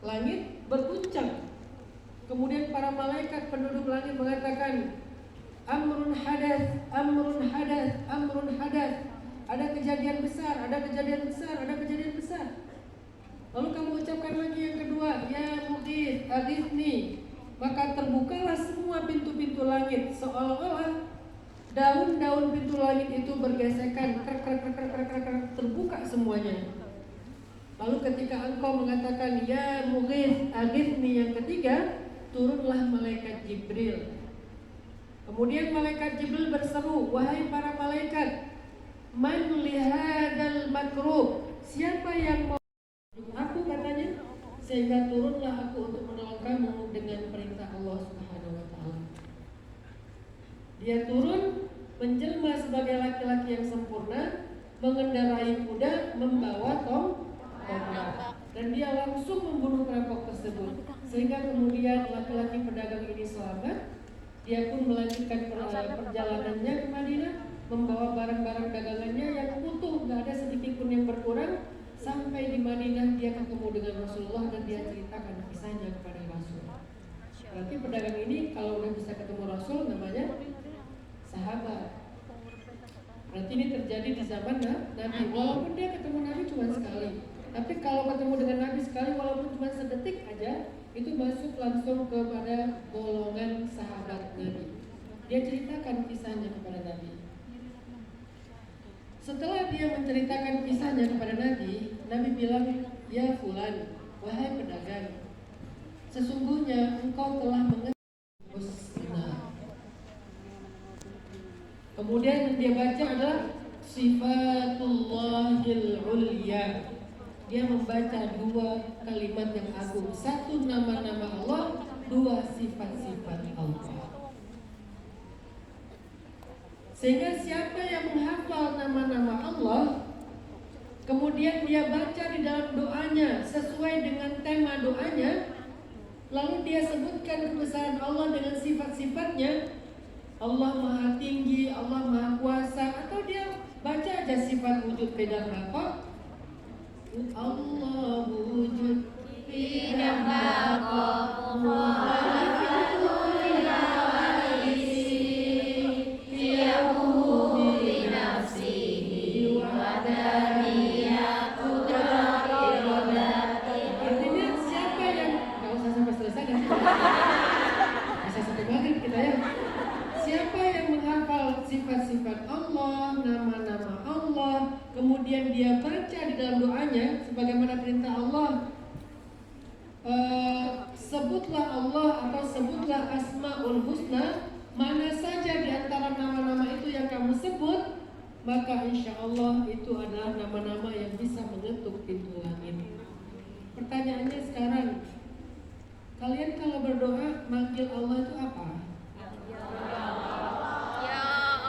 langit berguncang. Kemudian para malaikat penduduk langit mengatakan, amrun hadas, amrun hadas, amrun hadas. Ada kejadian besar, ada kejadian besar, ada kejadian besar. Lalu kamu ucapkan lagi yang kedua, ya mughith, aghithni. Maka terbukalah semua pintu-pintu langit, seolah-olah daun-daun pintu langit itu bergesekan, terbuka semuanya. Lalu ketika engkau mengatakan ya mughith, aghithni yang ketiga, turunlah malaikat Jibril. Kemudian malaikat Jibril berseru, wahai para malaikat, man lihadal makrub, siapa yang mau aku, katanya, sehingga turunlah aku untuk menolong kamu dengan perintah Allah Subhanahu wa taala. Dia turun menjelma sebagai laki-laki yang sempurna, mengendarai kuda, membawa tombak, dan dia langsung membunuh perampok tersebut. Sehingga kemudian laki-laki pedagang ini selamat. Dia pun melanjutkan perjalanannya ke Madinah, membawa barang-barang dagangannya yang utuh, gak ada sedikit pun yang berkurang. Sampai di Madinah dia ketemu dengan Rasulullah dan dia ceritakan kisahnya kepada Rasul. Berarti pedagang ini kalau udah bisa ketemu Rasul namanya sahabat. Berarti ini terjadi di zaman Nabi. Walaupun dia ketemu Nabi cuma sekali, tapi kalau ketemu dengan Nabi sekali walaupun cuma sedetik aja, itu masuk langsung kepada golongan sahabat Nabi. Dia ceritakan kisahnya kepada Nabi. Setelah dia menceritakan kisahnya kepada Nabi, Nabi bilang, ya fulan, wahai pedagang, sesungguhnya engkau telah mengerti husna. Kemudian yang dia baca adalah sifatullahil ulya. Dia membaca dua kalimat yang agung, satu nama-nama Allah, dua sifat-sifat Allah. Sehingga siapa yang menghafal nama-nama Allah, kemudian dia baca di dalam doanya sesuai dengan tema doanya, lalu dia sebutkan kebesaran Allah dengan sifat-sifatnya, Allah Maha Tinggi, Allah Maha Kuasa, atau dia baca aja sifat wujud beda berapa, Allah wujud beda berapa, sifat-sifat Allah, nama-nama Allah, kemudian dia baca di dalam doanya sebagaimana perintah Allah, sebutlah Allah atau sebutlah Asmaul Husna, mana saja di antara nama-nama itu yang kamu sebut, maka insya Allah itu adalah nama-nama yang bisa mengetuk pintu langit. Pertanyaannya sekarang, kalian kalau berdoa manggil Allah itu apa?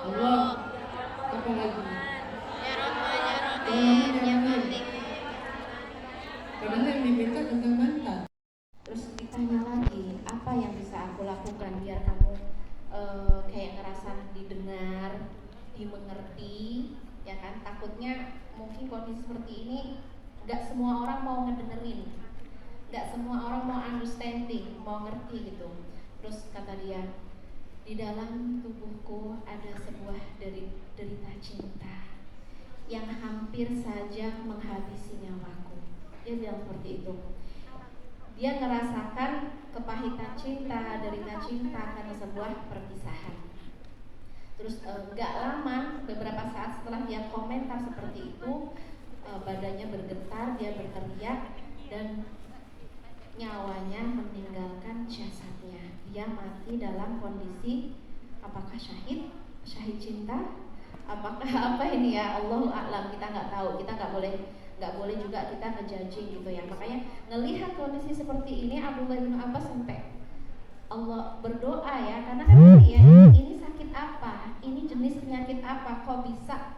Allah, apa lagi? Ya Rahman, ya Rahim, ya Malik. Padahal yang diminta tentang mantan. Terus ditanya lagi, apa yang bisa aku lakukan biar kamu kayak ngerasa didengar, dimengerti, ya kan? Takutnya mungkin kondisi seperti ini nggak semua orang mau ngedengerin, nggak semua orang mau understanding, mau ngerti gitu. Terus kata dia, di dalam tubuhku ada sebuah derita cinta yang hampir saja menghabisi nyawaku. Dia bilang seperti itu. Dia merasakan kepahitan cinta, derita cinta karena sebuah perpisahan. Terus gak lama, beberapa saat setelah dia komentar seperti itu, badannya bergetar, dia berteriak dan nyawanya meninggalkan jasadnya. Dia mati dalam kondisi apakah syahid cinta, apakah apa ini ya, Allahu a'lam, kita nggak tahu, kita nggak boleh juga kita ngejudging gitu ya. Makanya ngelihat kondisi seperti ini, Abdullah bin Abbas sampai Allah berdoa ya, karena kan ya, ini sakit apa, ini jenis penyakit apa, kok bisa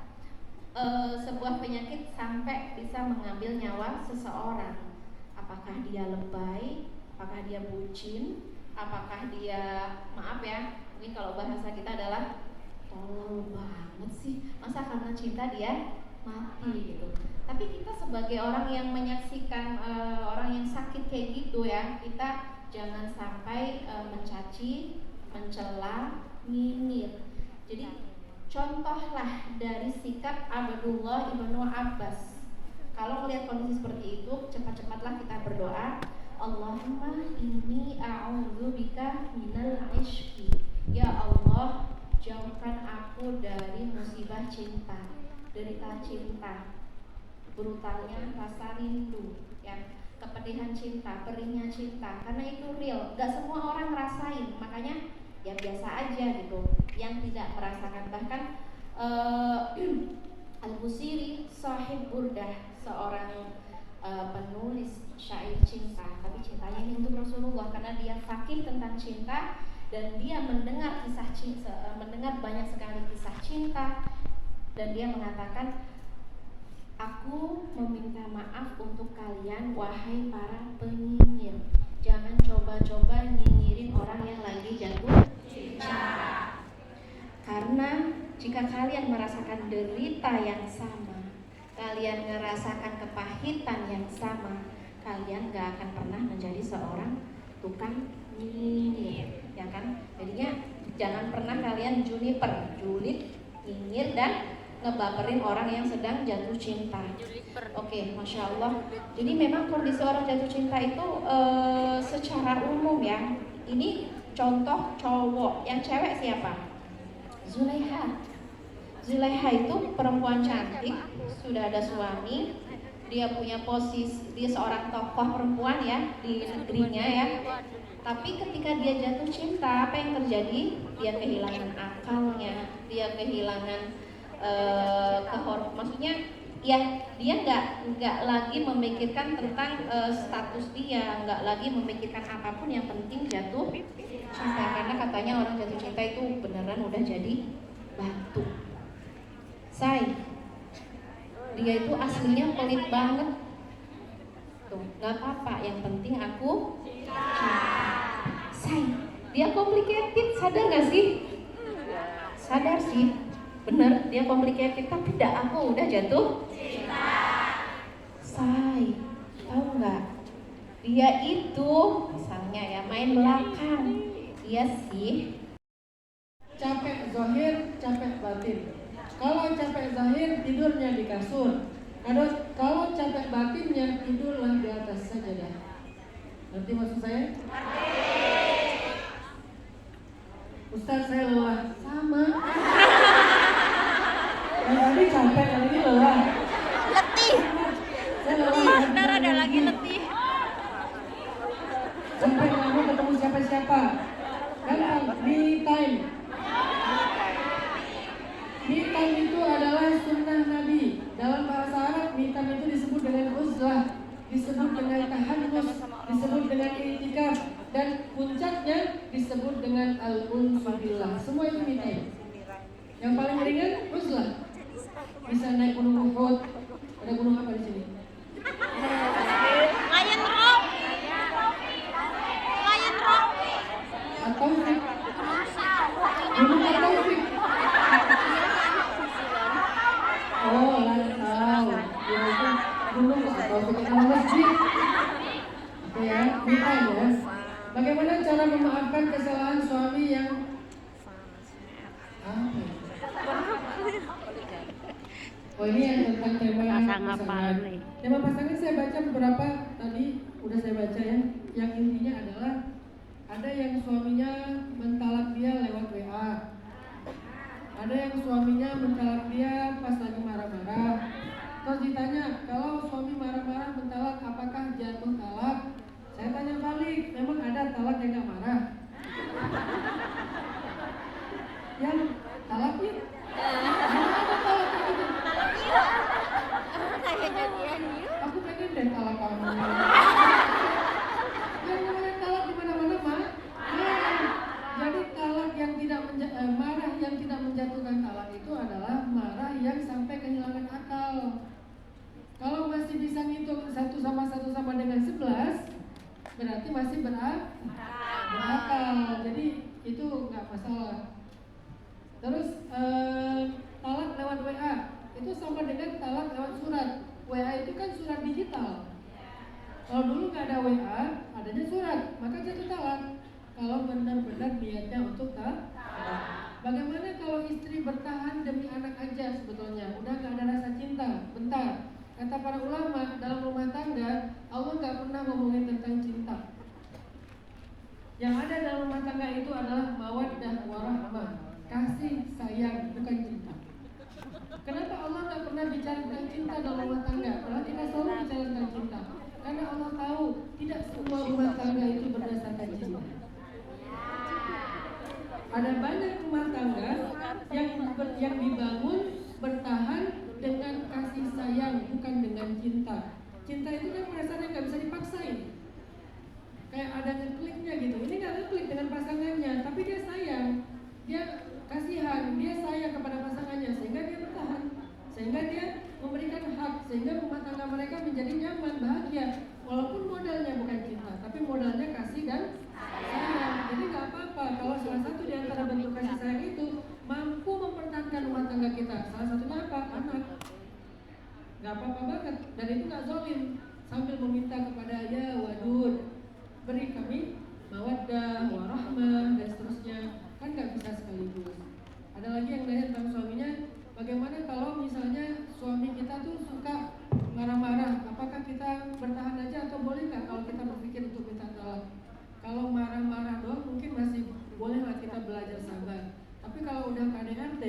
sebuah penyakit sampai bisa mengambil nyawa seseorang. Apakah dia lebay, apakah dia bucin, apakah dia, maaf ya, mungkin kalau bahasa kita adalah tolol banget sih, masa karena cinta dia mati gitu. Tapi kita sebagai orang yang menyaksikan orang yang sakit kayak gitu ya, kita jangan sampai mencaci, mencela, nyinyir. Jadi contohlah dari sikap Abdullah ibnu Abbas. Kalau melihat kondisi seperti itu, cepat-cepatlah kita berdoa, Allahumma inni a'udzubika minal ishqi. Ya Allah, jauhkan aku dari musibah cinta, derita cinta, brutalnya rasa rindu, ya, kepedihan cinta, perihnya cinta, karena itu real, gak semua orang ngerasain, makanya ya biasa aja gitu, yang tidak merasakan. Bahkan Al-Busiri sahib Burdah, seorang penulis syair cinta, tapi cintanya ini untuk Rasulullah karena dia fakih tentang cinta dan dia mendengar kisah cinta, mendengar banyak sekali kisah cinta, dan dia mengatakan, aku meminta maaf untuk kalian wahai para penyinyir, jangan coba-coba nyinyirin orang yang lagi jatuh cinta. Karena jika kalian merasakan derita yang sama, kalian merasakan kepahitan yang sama, kalian gak akan pernah menjadi seorang tukang nyinyir, ya kan? Jadinya jangan pernah kalian julid, nyinyir dan ngebaperin orang yang sedang jatuh cinta. Oke, Masya Allah. Jadi memang kondisi orang jatuh cinta itu secara umum ya. Ini contoh cowok, yang cewek siapa? Zulaiha. Zulaiha itu perempuan cantik, sudah ada suami, dia punya posisi, dia seorang tokoh perempuan ya di negerinya ya. Tapi ketika dia jatuh cinta, apa yang terjadi? Dia kehilangan akalnya, dia kehilangan maksudnya ya dia nggak lagi memikirkan tentang status dia, nggak lagi memikirkan apapun, yang penting jatuh cinta. Karena katanya orang jatuh cinta itu beneran udah jadi batu. Dia itu aslinya pelit banget tuh, nggak apa-apa, yang penting aku cinta. Dia complicated, sadar nggak sih? Sadar sih, bener, dia complicated, tapi tidak, aku udah jatuh cinta. Tahu nggak? Dia itu misalnya ya main belakang, iya sih. Capek zahir, capek batin. Kalau capek zahir, tidurnya di kasur. Kalau capek batinnya, tidurlah di atas sajadah. Ngerti maksud saya? Ustaz, saya lelah. Sama. Yang tadi capek, yang ini lelah. Letih. Saya lelah. Ntar ada lagi letih. Sampai nggak mau ketemu siapa-siapa. Gampang, me time. Me time itu adalah sunnah Nabi. Dalam bahasa Arab, me time itu disebut dengan uzlah, disebut dengan tahannus, disebut dengan i'tikaf, dan puncaknya disebut dengan al-unsu billah. Semua itu me time. Yang paling ringan uzlah. Bisa naik gunung Uhud. Ada gunung apa di sini? Lion Rock. Lion Rock. At-Taufiq. Gunung At-Taufiq. Oh, lantau. Ya itu gunung At-Taufiq itu masjid. Oke ya, minta ya. Bagaimana cara memaafkan kesalahan suami yang Oh, ini yang tentang tema pasangan. Tema pasangan saya baca beberapa tadi, udah saya baca ya. Yang intinya adalah ada yang suaminya mentalak dia lewat WA. Ada yang suaminya mentalak dia pas lagi marah-marah. Terus ditanya, kalau suami marah-marah mentalak, apakah jatuh talak? Saya tanya balik, memang ada talak yang gak marah? Yang talak ya? Ada talak yang gitu. Kayak jadian yuk. Aku pengen deh talak kamu. Yang namanya talak di mana-mana mah. Jadi talak yang tidak marah yang tidak menjatuhkan talak itu adalah marah yang sampai kehilangan akal. Kalau masih bisa ngitung 1 sama dengan 11, berarti masih berakal. Jadi itu nggak masalah. Terus talak lewat WA itu sama dengan talak lewat surat. WA itu kan surat digital. Kalau dulu nggak ada WA, adanya surat, maka jatuh talak. Kalau benar-benar niatnya untuk talak. Bagaimana kalau istri bertahan demi anak aja sebetulnya, udah nggak ada rasa cinta? Bentar, kata para ulama dalam rumah tangga, Allah nggak pernah ngomongin tentang cinta. Yang ada dalam rumah tangga itu adalah mawaddah warahmah, kasih sayang, bukan cinta. Kenapa Allah nggak pernah bicara tentang cinta dalam rumah tangga? Padahal kita selalu bicara tentang cinta. Karena Allah tahu tidak semua rumah tangga itu berdasarkan cinta. Ada banyak rumah tangga yang dibangun bertahan dengan kasih sayang, bukan dengan cinta. Cinta itu kan perasaan yang nggak bisa dipaksain. Kayak ada ngekliknya gitu. Ini nggak ngeklik dengan pasangannya, tapi dia sayang, dia kasihan, dia sayang kepada pasangannya sehingga dia bertahan, sehingga dia memberikan hak, sehingga rumah tangga mereka menjadi nyaman, bahagia. Walaupun modalnya bukan cinta, tapi modalnya kasih dan sayang. Jadi nggak apa-apa kalau salah satu di antara bentuk kasih sayang itu mampu mempertahankan rumah tangga kita. Salah satunya apa? Anak. Nggak apa-apa banget. Dan itu nggak zalim. Sambil meminta kepada ya wadud, beri kami mawaddah, warahmah dan seterusnya. Kan nggak bisa sekaligus. Ada lagi yang nanya tentang suaminya. Bagaimana kalau misalnya suami kita tuh suka marah-marah? Apakah kita bertahan aja atau boleh nggak kalau kita berpikir untuk minta talak? Kalau marah-marah doang mungkin masih bolehlah kita belajar sabar. Tapi kalau udah KDRT,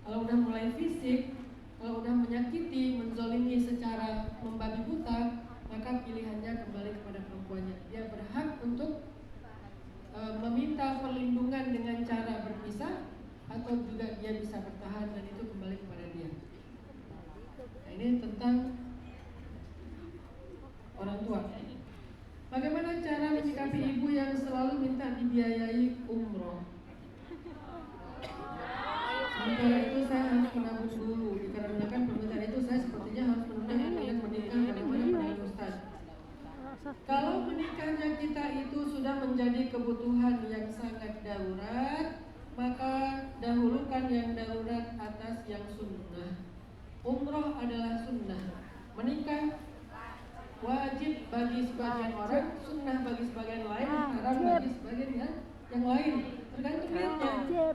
kalau udah mulai fisik, kalau udah menyakiti, menzolimi secara membabi buta, maka pilihannya kembali kepada perempuannya. Dia berhak untuk meminta perlindungan dengan cara berpisah, atau juga dia bisa bertahan dan itu kembali kepada dia. Nah, ini tentang orang tua. Bagaimana cara menyikapi ibu yang selalu minta dibiayai umroh? Sementara itu saya harus menabung dulu. Dikarenakan permintaan itu saya sepertinya harus menunda niat menikah. Bagaimana pandangan Ustaz? Kalau menikahnya kita itu sudah menjadi kebutuhan yang sangat darurat, maka dahulukan yang darurat atas yang sunnah. Umroh adalah sunnah. Menikah wajib bagi sebagian orang, sunnah bagi sebagian lain, haram bagi sebagian yang lain. Tergantung niatnya.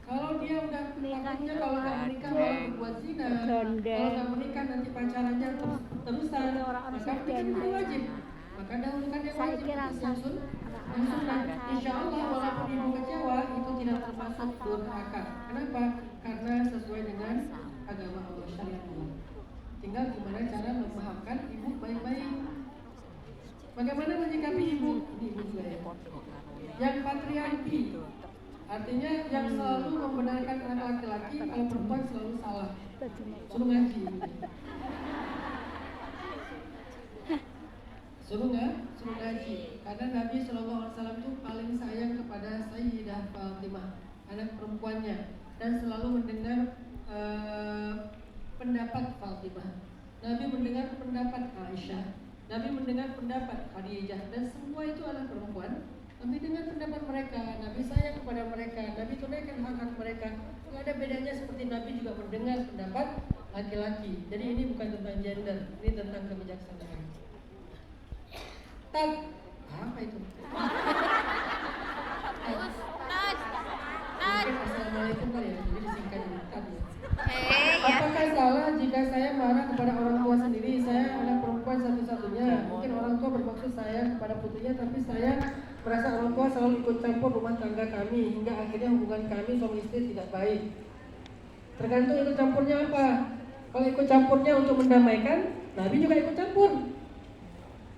Kalau dia udah takutnya kalau nggak menikah malah berbuat zina, kalau nggak menikah nanti pacarannya terusan, maka menikah itu wajib. Maka dahulukan yang wajib atas yang sunnah. Insya Allah walaupun ibu kecewa itu tidak termasuk durhaka. Kenapa? Karena sesuai dengan agama Allah, syariat Allah. Tinggal gimana cara memahamkan ibu baik-baik. Bagaimana menyikapi ibu? Ini ibu juga ya. Yang patriarki, artinya yang selalu membenarkan anak laki-laki, kalau perempuan selalu salah. Suruh ngaji. Suruh ngaji. Karena Nabi SAW itu paling sayang kepada Sayyidah Fatimah, anak perempuannya, dan selalu mendengar pendapat Fatimah. Nabi mendengar pendapat Aisyah, Nabi mendengar pendapat Khadijah, dan semua itu adalah perempuan. Nabi dengar pendapat mereka, Nabi sayang kepada mereka, Nabi tunaikan hak-hak mereka. Tidak ada bedanya seperti Nabi juga mendengar pendapat laki-laki. Jadi ini bukan tentang gender, ini tentang kebijaksanaan. Apa itu? Mungkin assalamualaikum kali ya, jadi disingkat ini tab ya. Apakah salah jika saya marah kepada orang tua sendiri? Saya anak perempuan satu-satunya. Mungkin orang tua bermaksud saya kepada putrinya, tapi saya merasa orang tua selalu ikut campur rumah tangga kami hingga akhirnya hubungan kami suami istri tidak baik. Tergantung ikut campurnya apa. Kalau ikut campurnya untuk mendamaikan, Nabi juga ikut campur.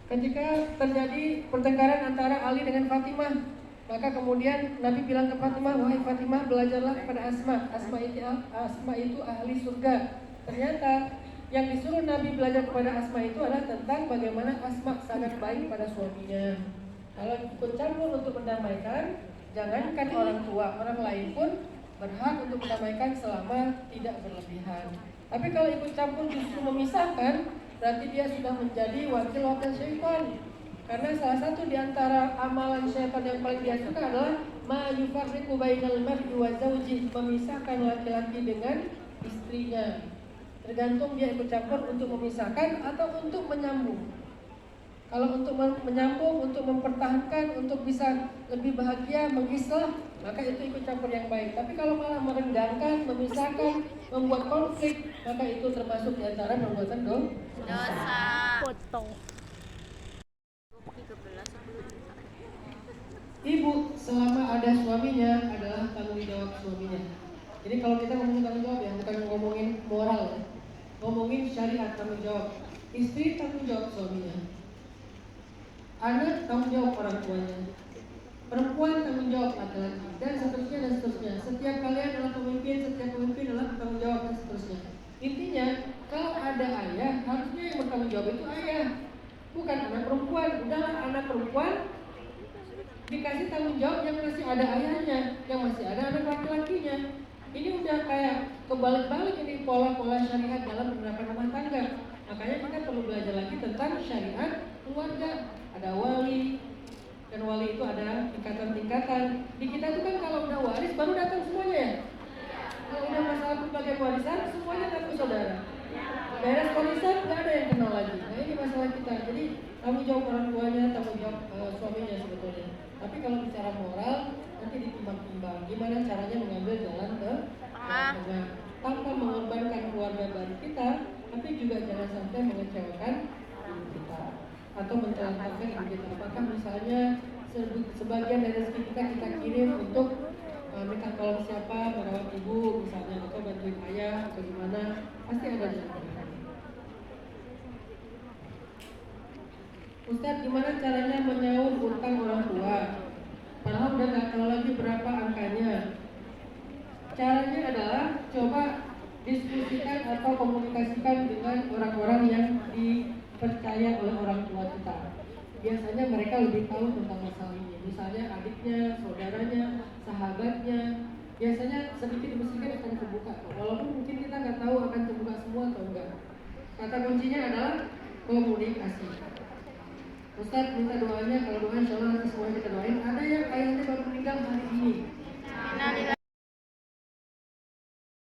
Ketika terjadi pertengkaran antara Ali dengan Fatimah, maka kemudian Nabi bilang ke Fatimah, wahai Fatimah, belajarlah kepada Asma. Asma itu ahli surga. Ternyata yang disuruh Nabi belajar kepada Asma itu adalah tentang bagaimana Asma sangat baik pada suaminya. Kalau ikut campur untuk mendamaikan, jangankan orang tua, orang lain pun berhak untuk mendamaikan selama tidak berlebihan. Tapi kalau ikut campur justru memisahkan, berarti dia sudah menjadi wakil-wakil syaitan. Karena salah satu di antara amalan syaitan yang paling dia suka adalah ma yufarriqu bainal mar'i wa zawji, memisahkan laki-laki dengan istrinya. Tergantung dia ikut campur untuk memisahkan atau untuk menyambung. Kalau untuk menyambung, untuk mempertahankan, untuk bisa lebih bahagia, mengislah, maka itu ikut campur yang baik. Tapi kalau malah merenggangkan, memisahkan, membuat konflik, maka itu termasuk di antara perbuatan Dosa. Foto. Ibu selama ada suaminya adalah tanggung jawab suaminya. Jadi kalau kita ngomongin tanggung jawab ya, bukan ngomongin moral ya. Ngomongin syariat tanggung jawab. Istri tanggung jawab suaminya. Anak tanggung jawab orang tuanya. Perempuan tanggung jawab laki-laki, dan seterusnya dan seterusnya. Setiap kalian adalah pemimpin, setiap pemimpin adalah bertanggung jawab dan seterusnya. Intinya, kalau ada ayah, harusnya yang bertanggung jawab itu ayah, bukan anak perempuan. Udahlah anak perempuan dikasih tanggung jawab yang masih ada ayahnya, yang masih ada anak laki-lakinya. Ini udah kayak kebalik-balik ini pola-pola syariat dalam penerapan rumah tangga. Makanya kita perlu belajar lagi tentang syariat keluarga. Ada wali, dan wali itu ada tingkatan-tingkatan. Di kita itu kan kalau udah waris baru datang semuanya ya. Kalau udah masalah pembagian warisan semuanya datang saudara. Beres warisan nggak ada yang kenal lagi. Nah ini masalah kita. Jadi tanggung jawab orang tuanya, tanggung jawab suaminya sebetulnya. Tapi kalau bicara moral nanti ditimbang-timbang. Gimana caranya mengambil jalan ke tengah tanpa mengorbankan keluarga baru kita, tapi juga jangan sampai mengecewakan diri kita atau mentelantarkan ibu kita. Apakah misalnya sebagian dari rezeki kita kirim untuk minta tolong siapa, merawat ibu misalnya, atau bantuin ayah atau gimana, pasti ada jalan. Ustadz, gimana caranya menyaur utang orang tua? Padahal udah gak tahu lagi berapa angkanya. Caranya adalah coba diskusikan atau komunikasikan dengan orang-orang yang dipercaya oleh orang tua kita. Biasanya mereka lebih tahu tentang masalah ini. Misalnya adiknya, saudaranya, sahabatnya. Biasanya sedikit demi sedikit akan terbuka. Walaupun mungkin kita nggak tahu akan terbuka semua atau enggak. Kata kuncinya adalah komunikasi. Ustadz minta doanya, kalau doa insya Allah